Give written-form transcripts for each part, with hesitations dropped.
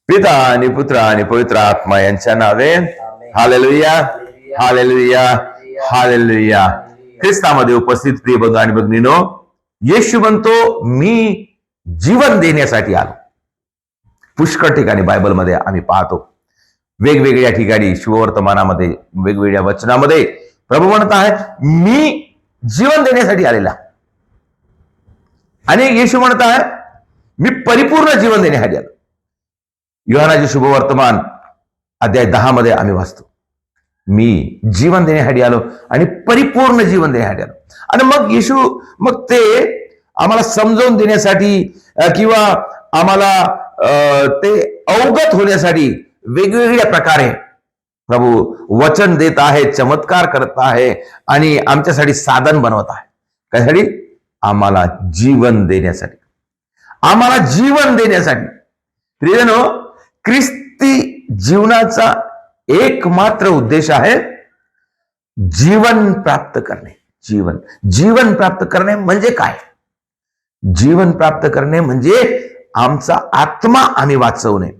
पिता आणि पुत्र आणि पवित्र आत्मा यांच्या नावे. Hallelujah, hallelujah, hallelujah. ख्रिस्तामध्ये उपस्थित प्रिय बंधू आणि भगिनीनो, येशू म्हणतो मी जीवन देण्यासाठी आलो. पुष्कळ ठिकाणी बायबलमध्ये आम्ही पाहतो, वेगवेगळ्या ठिकाणी शुभवर्तमानामध्ये, वेगवेगळ्या वचनामध्ये प्रभू म्हणत आहेत मी जीवन देण्यासाठी आलेला. आणि येशू म्हणत आहे मी परिपूर्ण जीवन देण्यासाठी आलो. योहानाचे शुभवर्तमान अध्याय 10 मध्ये आम्ही वाचतो, मी जीवन देण्यासाठी आलो आणि परिपूर्ण जीवन देण्यासाठी आलो. आणि मग येशू मग ते आम्हाला समजावून देण्यासाठी किंवा आम्हाला ते अवगत होण्यासाठी वेगवेगळ्या प्रकारे प्रभू वचन देत आहे, चमत्कार करत आहे आणि आमच्यासाठी साधन बनवत आहे. कशासाठी? आम्हाला जीवन देण्यासाठी, आम्हाला जीवन देण्यासाठी. प्रियजनो, ख्रिस्ती जीवनाचा एकमात्र उद्देश आहे जीवन प्राप्त करणे. जीवन प्राप्त करणे म्हणजे काय? जीवन प्राप्त करणे म्हणजे आमचा आत्मा आम्ही वाचवणे,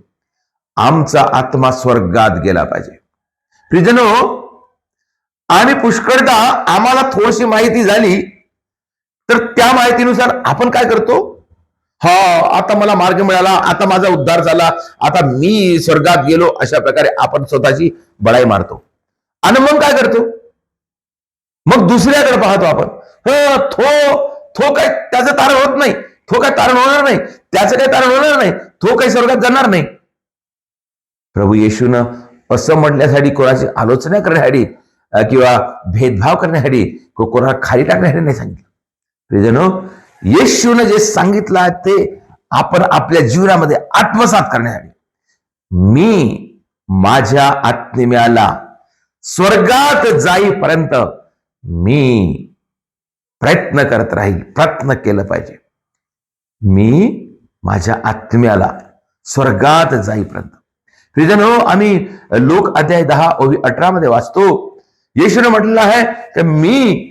आमचा आत्मा स्वर्गात गेला पाहिजे. प्रियजनो, आणि पुष्कळदा आम्हाला थोडीशी माहिती झाली तर त्या माहितीनुसार आपण काय करतो? हा, आता मला मार्ग मिळाला, आता माझा उद्धार झाला, आता मी स्वर्गात गेलो, अशा प्रकारे आपण स्वतःची बळाई मारतो. आणि मग काय करतो? मग दुसऱ्याकडे पाहतो आपण, तो काय त्याचं तारण होत नाही, तो काय तारण होणार नाही, त्याचं काही तारण होणार नाही, तो काही स्वर्गात जाणार नाही. प्रभू येशूनं असं म्हटल्यासाठी, कोणाची आलोचना करण्यासाठी किंवा भेदभाव करण्यासाठी, कोणाला खाली टाकण्यासाठी नाही सांगितलं. प्रियजनो, येशूने जे सांगितलं ते आपण आपल्या जीवनामध्ये आत्मसात करण्यासाठी, मी माझ्या आत्म्याला स्वर्गात जाईपर्यंत मी प्रयत्न करत राहील, प्रयत्न केलं पाहिजे. मी माझ्या आत्म्याला स्वर्गात जाईपर्यंत. प्रियजनो, आम्ही लोक अध्याय 10:18 मध्ये वाचतो, येशूने म्हटलेलं आहे की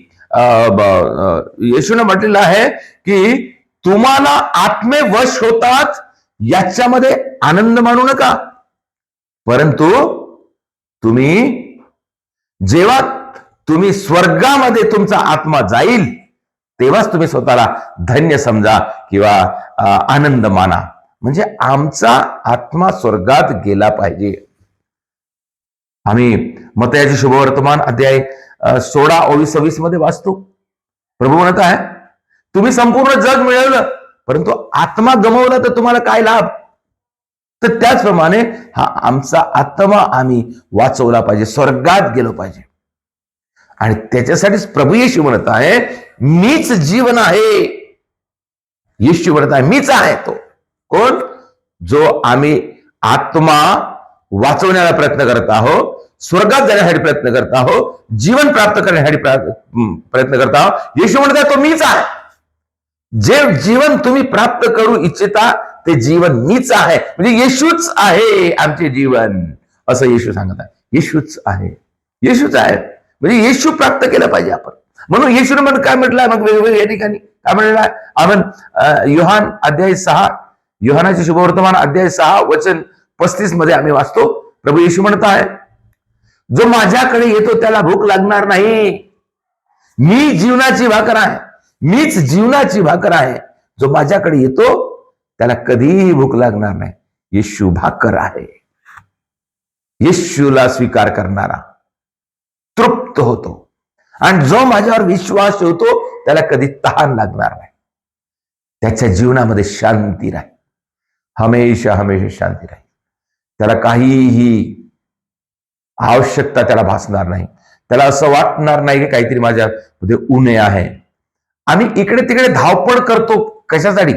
येशूने म्हटलेलं आहे की तुम्हाला आत्मे वश होतात याच्यामध्ये आनंद मानू नका, परंतु जेव्हा तुम्ही स्वर्गामध्ये तुमचा आत्मा जाईल तेव्हाच तुम्ही स्वतःला धन्य समजा किंवा आनंद माना. म्हणजे आमचा आत्मा स्वर्गात गेला पाहिजे. आम्ही मत्तयाचे शुभवर्तमान अध्याय 16:26 मध्ये वाचतो, प्रभू म्हणत आहे तुम्ही संपूर्ण जग मिळवलं परंतु आत्मा गमावला तर तुम्हाला काय लाभ? तर त्याचप्रमाणे हा आमचा आत्मा आम्ही वाचवला पाहिजे, स्वर्गात गेलो पाहिजे. आणि त्याच्यासाठीच प्रभू येशू म्हणत आहे मीच जीवन आहे. येशू म्हणत आहे मीच आहे तो. कोण? जो आम्ही आत्मा वाचवण्याचा प्रयत्न करत आहोत, स्वर्गात जाण्यासाठी प्रयत्न करत आहोत, जीवन प्राप्त करण्यासाठी प्रयत्न करत आहोत. येशू म्हणतात तो मीच आहे. जे जीवन तुम्ही प्राप्त करू इच्छिता ते जीवन मीच आहे. म्हणजे येशूच आहे आमचे जीवन, असं येशू सांगत आहे. येशूच आहे, येशूच आहे. म्हणजे येशू प्राप्त केलं पाहिजे आपण. म्हणून येशूने काय म्हटलंय मग वेगवेगळ्या ठिकाणी काय म्हटलेलं आहे? आपण योहान अध्याय 6, योहानाचे शुभवर्तमान अध्याय 6 वचन 35 मध्ये आम्ही वाचतो, प्रभू येशू म्हणत आहे जो माझ्याकडे येतो त्याला भूक लागणार नाही. मी जीवनाची भाकर आहे, मीच जीवनाची भाकर आहे. जो माझ्याकडे येतो त्याला कधीही भूक लागणार नाही. येशू भाकर आहे. येशूला स्वीकार करणारा तृप्त होतो आणि जो माझ्यावर विश्वास ठेवतो त्याला कधी तहान लागणार नाही. त्याच्या जीवनामध्ये शांती राहील, हमेशा हमेशा शांती राहील. त्याला काहीही आवश्यकता त्याला भासणार नाही. त्याला असं वाटणार नाही की काहीतरी माझ्यामध्ये उणे आहे. आम्ही इकडे तिकडे धावपळ करतो कशासाठी?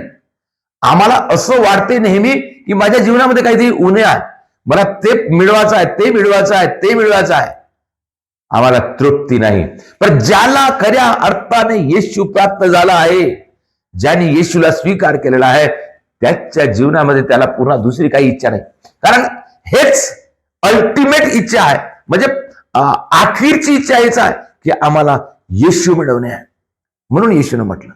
आम्हाला असं वाटते नेहमी की माझ्या जीवनामध्ये काहीतरी उणे आहे, मला ते मिळवायचं आहे, ते मिळवायचं आहे, ते मिळवायचं आहे. आम्हाला तृप्ती नाही. पण ज्याला खऱ्या अर्थाने येशू प्राप्त झाला आहे, ज्याने येशूला स्वीकार केलेला आहे, त्याच्या जीवनामध्ये त्याला पुन्हा दुसरी काही इच्छा नाही. कारण हेच अल्टिमेट इच्छा आहे, म्हणजे आखिरची इच्छा हेच आहे की आम्हाला येशू मिळवणे आहे. म्हणून येशूने म्हटलं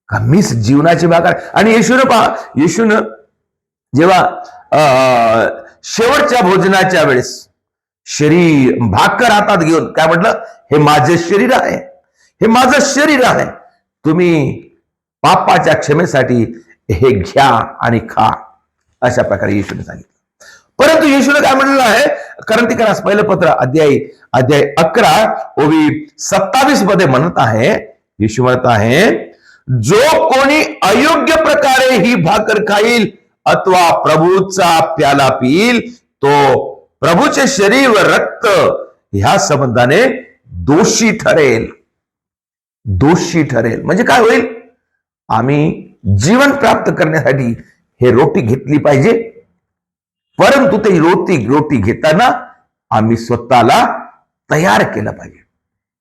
का मीच जीवनाची भाकर. आणि येशूनं जेव्हा शेवटच्या भोजनाच्या वेळेस भाकर हातात घेऊन काय म्हटलं, हे माझे शरीर आहे, हे माझं शरीर आहे, तुम्ही पापाच्या क्षमेसाठी हे घ्या आणि खा, अशा प्रकारे येशूने सांगितलं. परंतु येशूने काय म्हणलेलं आहे, कोरिन्थीकरास पहिलं पत्र अध्याय 11 ओवी 27 मध्ये म्हणत आहे, येशू म्हणत आहे, जो कोणी अयोग्य प्रकारे ही भाकर खाईल अथवा प्रभूचा प्याला पिईल तो प्रभूचे शरीर व रक्त ह्या संबंधाने दोषी ठरेल. दोषी ठरेल म्हणजे काय होईल, आम्ही जीवन प्राप्त करण्यासाठी हे रोटी घेतली पाहिजे, परंतु ते रोटी घेताना आम्ही स्वतःला तयार केलं पाहिजे,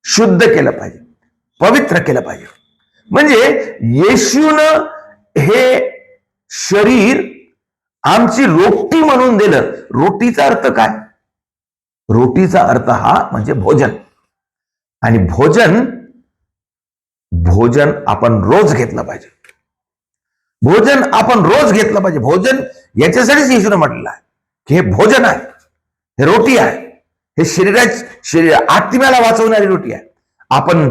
शुद्ध केलं पाहिजे, पवित्र केलं पाहिजे. म्हणजे येशूनं हे शरीर आमची रोटी म्हणून दिलं. रोटीचा अर्थ काय, रोटीचा अर्थ हा म्हणजे भोजन. आणि भोजन आपण रोज घेतलं पाहिजे, भोजन आपण रोज घेतलं पाहिजे. भोजन याच्यासाठीच येशूने म्हटलेलं आहे की हे भोजन आहे, हे रोटी आहे, हे शरीर आत्म्याला वाचवणारी रोटी आहे. आपण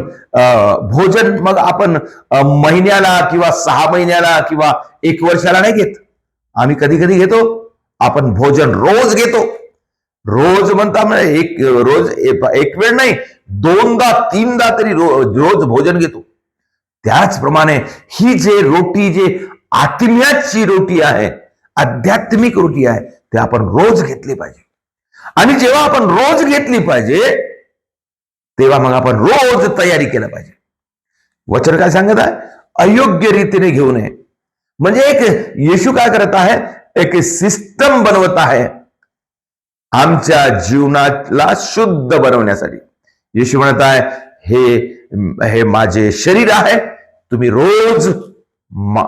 भोजन मग आपण महिन्याला किंवा 6 महिन्याला किंवा 1 वर्षाला नाही घेत, आम्ही कधी कधी घेतो. आपण भोजन रोज घेतो. रोज म्हणता रोज एक वेळ नाही, 2दा 3दा तरी रोज भोजन घेतो. त्याचप्रमाणे ही जे रोटी, जे आत्म्याची रोटी आहे, आध्यात्मिक रोटी आहे, ते आपण रोज घेतली पाहिजे. आणि जेव्हा आपण रोज घेतली पाहिजे तेव्हा मग आपण रोज तयारी केलं पाहिजे. वचन काय सांगत आहे, अयोग्य रीतीने घेऊ नये. म्हणजे एक येशू काय करत आहे, एक सिस्टम बनवत आहे आमच्या जीवनाला शुद्ध बनवण्यासाठी. येशू म्हणत आहे, हे माझे शरीर आहे, तुम्ही रोज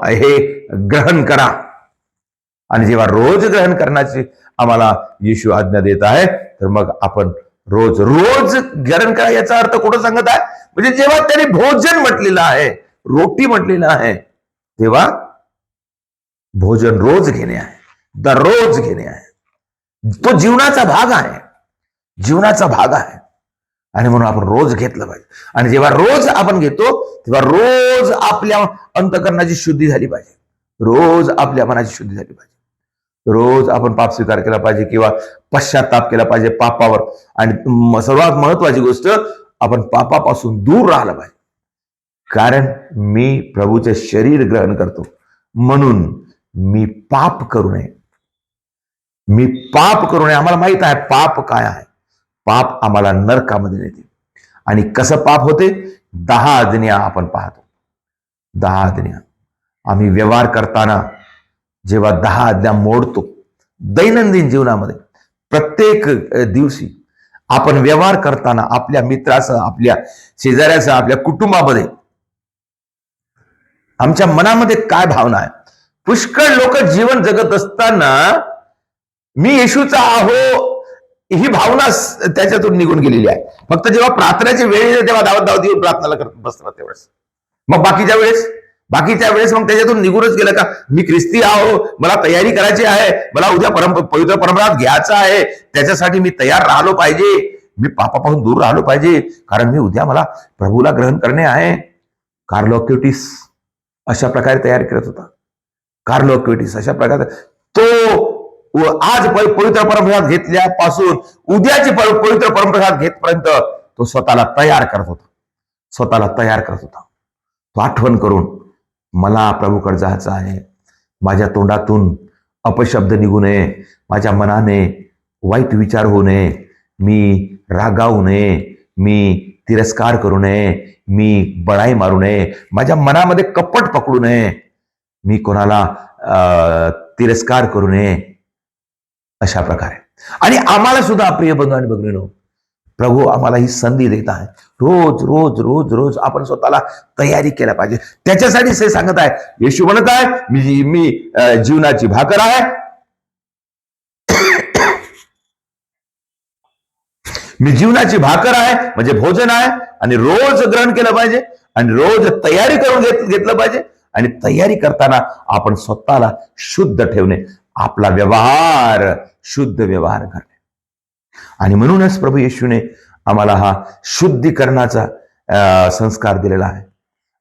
हे ग्रहण करा. आणि जेव्हा रोज ग्रहण करण्याची आम्हाला येशू आज्ञा देत आहे, तर मग आपण रोज ग्रहण करा. याचा अर्थ कुठं सांगत आहे, म्हणजे जेव्हा त्याने भोजन म्हटलेलं आहे, रोटी म्हटलेलं आहे, तेव्हा भोजन रोज घेणे आहे, दररोज घेणे आहे. तो जीवनाचा भाग आहे, जीवनाचा भाग आहे. आणि म्हणून आपण रोज घेतलं पाहिजे. आणि जेव्हा रोज आपण घेतो तेव्हा रोज आपल्या अंतःकरणाची शुद्धी झाली पाहिजे, रोज आपल्या मनाची शुद्धी झाली पाहिजे. रोज आपण पाप स्वीकार केला पाहिजे किंवा पश्चाताप केला पाहिजे पापावर. आणि सर्वात महत्वाची गोष्ट, आपण पापापासून दूर राहिलं पाहिजे. कारण मी प्रभूचे शरीर ग्रहण करतो, म्हणून मी पाप करू नये, मी पाप करू नये. आम्हाला माहित आहे पाप काय आहे. पाप आम्हाला नरकामध्ये नेते. आणि कसं पाप होते, 10 आज्ञा आपण पाहतो. 10 आज्ञा आम्ही व्यवहार करताना जेव्हा 10 आज्ञा मोडतो, दैनंदिन जीवनामध्ये प्रत्येक दिवशी आपण व्यवहार करताना आपल्या मित्रासह, आपल्या शेजाऱ्यासह, आपल्या कुटुंबामध्ये आमच्या मनामध्ये काय भावना आहे. पुष्कळ लोक जीवन जगत असताना मी येशूचा आहो ही भावना त्याच्यातून निघून गेलेली आहे. फक्त जेव्हा प्रार्थनेची वेळ येते तेव्हा दावत येऊन प्रार्थना करत बसतात तेवढेच. मग बाकीच्या वेळेस मग त्याच्यातून निघूनच गेलं का, मी ख्रिस्ती आहो, मला तयारी करायची आहे, मला उद्या पवित्र परंपरात घ्यायचं आहे, त्याच्यासाठी मी तयार राहिलो पाहिजे, मी पापापासून दूर राहिलो पाहिजे, कारण मी उद्या मला प्रभूला ग्रहण करणे आहे. कार्लो अक्विटिस अशा प्रकारे तयार करत होता. कार्लो अक्विटिस अशा प्रकारे तो आज पवित्र परंपरात घेतल्यापासून उद्याची पवित्र परंपरात घेतपर्यंत तो स्वतःला तयार करत होता. तो आठवण करून, मला प्रभूकडे जायचं आहे, माझ्या तोंडातून अपशब्द निघू नये, माझ्या मनाने वाईट विचार होऊ नये, मी रागावू नये, मी तिरस्कार करू नये, मी बळाई मारू नये, माझ्या मनामध्ये कपट पकडू नये, मी कोणाला तिरस्कार करू नये, अशा प्रकारे. आणि आम्हाला सुद्धा प्रिय बंधू आणि भगिनींनो, प्रभू आम्हाला ही संधी देत आहे. रोज रोज रोज रोज आपण स्वतःला तयारी केल्या पाहिजे. त्याच्यासाठी ते सांगत आहे, येशू म्हणत आहे, मी जीवनाची भाकर आहे, मी जीवनाची भाकर आहे म्हणजे भोजन आहे. आणि रोज ग्रहण केलं पाहिजे आणि रोज तयारी करून घेतलं पाहिजे. आणि तयारी करताना आपण स्वतःला शुद्ध ठेवणे आपला व्यवहार शुद्ध व्यवहार करणे. आणि म्हणूनच प्रभू येशूने आम्हाला हा शुद्धीकरणाचा संस्कार दिलेला आहे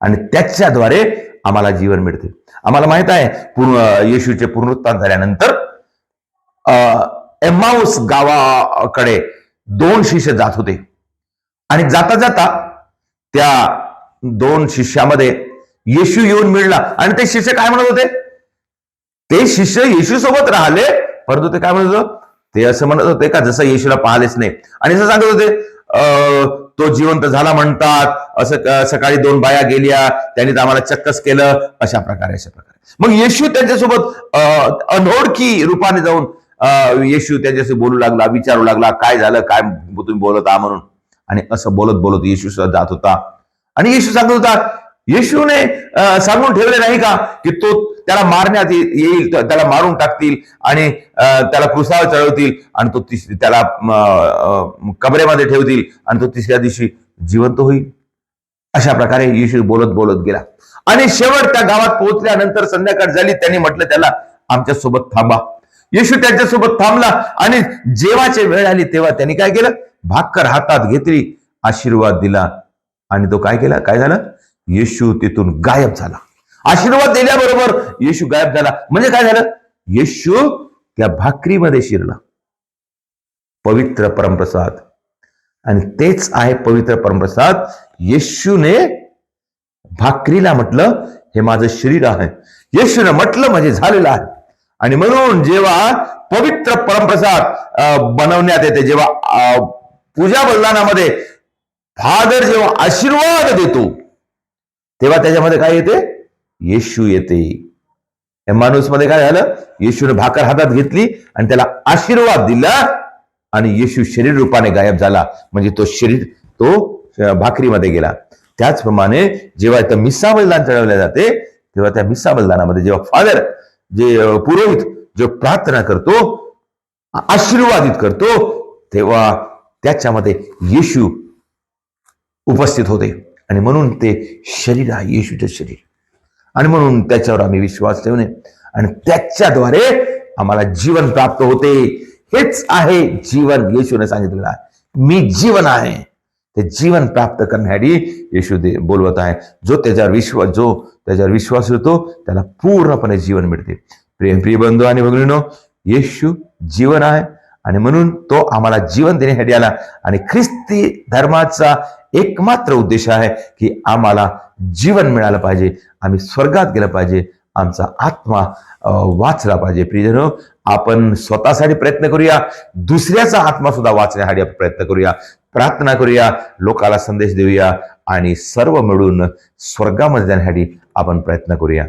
आणि त्याच्याद्वारे आम्हाला जीवन मिळते. आम्हाला माहित आहे येशूचे पुनरुत्थान झाल्यानंतर एम्माऊस गावाकडे 2 शिष्य जात होते आणि जाता जाता त्या 2 शिष्यामध्ये येशू येऊन मिळला. आणि ते शिष्य काय म्हणत होते? ते शिष्य येशू सोबत राहिले, परंतु ते काय म्हणत होते? ते असं म्हणत होते का जसं येशूला पाहिलेच नाही. आणि असं सांगत होते तो जिवंत झाला म्हणतात, असं सकाळी 2 बाया गेल्या, त्यांनी आम्हाला चक्कस केलं, अशा प्रकारे. मग येशू त्यांच्यासोबत अनोळखी रूपाने जाऊन येशू त्यांच्याशी बोलू लागला, विचारू लागला, काय झालं, काय तुम्ही बोलत आहात म्हणून. आणि असं बोलत बोलत येशू सुद्धा जात होता. आणि येशू सांगत होता, येशूने सांगून ठेवले नाही का की तो त्याला मारण्यात येईल, त्याला मारून टाकतील आणि त्याला क्रुसावर चढवतील आणि तो त्याला कबरेमध्ये ठेवतील आणि तो 3ऱ्या दिवशी जिवंत होईल. अशा प्रकारे येशू बोलत बोलत गेला. आणि शेवट त्या गावात पोहोचल्यानंतर संध्याकाळ झाली. त्यांनी म्हटलं त्याला, आमच्या सोबत थांबा. येशू त्यांच्यासोबत थांबला आणि जेवायची वेळ आली तेव्हा त्यांनी काय केलं? भाकर हातात घेतली, आशीर्वाद दिला आणि तो काय केला? काय झालं? येशू तिथून गायब झाला. आशीर्वाद दिल्याबरोबर येशू गायब झाला. म्हणजे काय झालं? येशू त्या भाकरीमध्ये शिरला. पवित्र परमप्रसाद. आणि तेच आहे पवित्र परमप्रसाद. येशूने भाकरीला म्हटलं, हे माझं शरीर आहे. येशूने म्हटलं म्हणजे झालेलं आहे. आणि म्हणून जेव्हा पवित्र परमप्रसाद बनवण्यात येते, जेव्हा पूजा बलिदानामध्ये फादर जेव्हा आशीर्वाद देतो, तेव्हा त्याच्यामध्ये काय येते? येशू येते. एम्माऊस मध्ये काय झालं? येशूने भाकर हातात घेतली आणि त्याला आशीर्वाद दिला आणि येशू शरीर रूपाने गायब झाला. म्हणजे तो शरीर तो भाकरीमध्ये गेला. त्याचप्रमाणे जेव्हा इथं मिस्सा बलिदान चढवले जाते, तेव्हा त्या मिस्सा बलिदानामध्ये जेव्हा फादर जे पुरोहित जो प्रार्थना करतो, आशीर्वादित करतो, तेव्हा त्याच्यामध्ये येशू उपस्थित होते. आणि म्हणून ते शरीर आहे, येशूचे शरीर. आणि म्हणून त्याच्यावर आम्ही विश्वास ठेवणे आणि त्याच्याद्वारे आम्हाला जीवन प्राप्त होते. हेच आहे जीवन. येशूने सांगितलेलं आहे, मी जीवन आहे. ते जीवन प्राप्त करण्यासाठी येशू बोलवत आहे. जो त्याच्यावर विश्वास होतो त्याला पूर्णपणे जीवन मिळते. प्रिय बंधू आणि भगिनींनो, येशू जीवन आहे आणि म्हणून तो आम्हाला जीवन देण्यासाठी आला. आणि ख्रिस्ती धर्माचा एकमात्र उद्देश आहे की आम्हाला जीवन मिळालं पाहिजे, आम्ही स्वर्गात गेलं पाहिजे, आमचा आत्मा वाचला पाहिजे. प्रियजनो, आपण स्वतःसाठी प्रयत्न करूया, दुसऱ्याचा आत्मा सुद्धा वाचण्यासाठी प्रयत्न करूया, प्रार्थना करूया, लोकाला संदेश देऊया आणि सर्व मिळून स्वर्गामध्ये जाण्यासाठी आपण प्रयत्न करूया.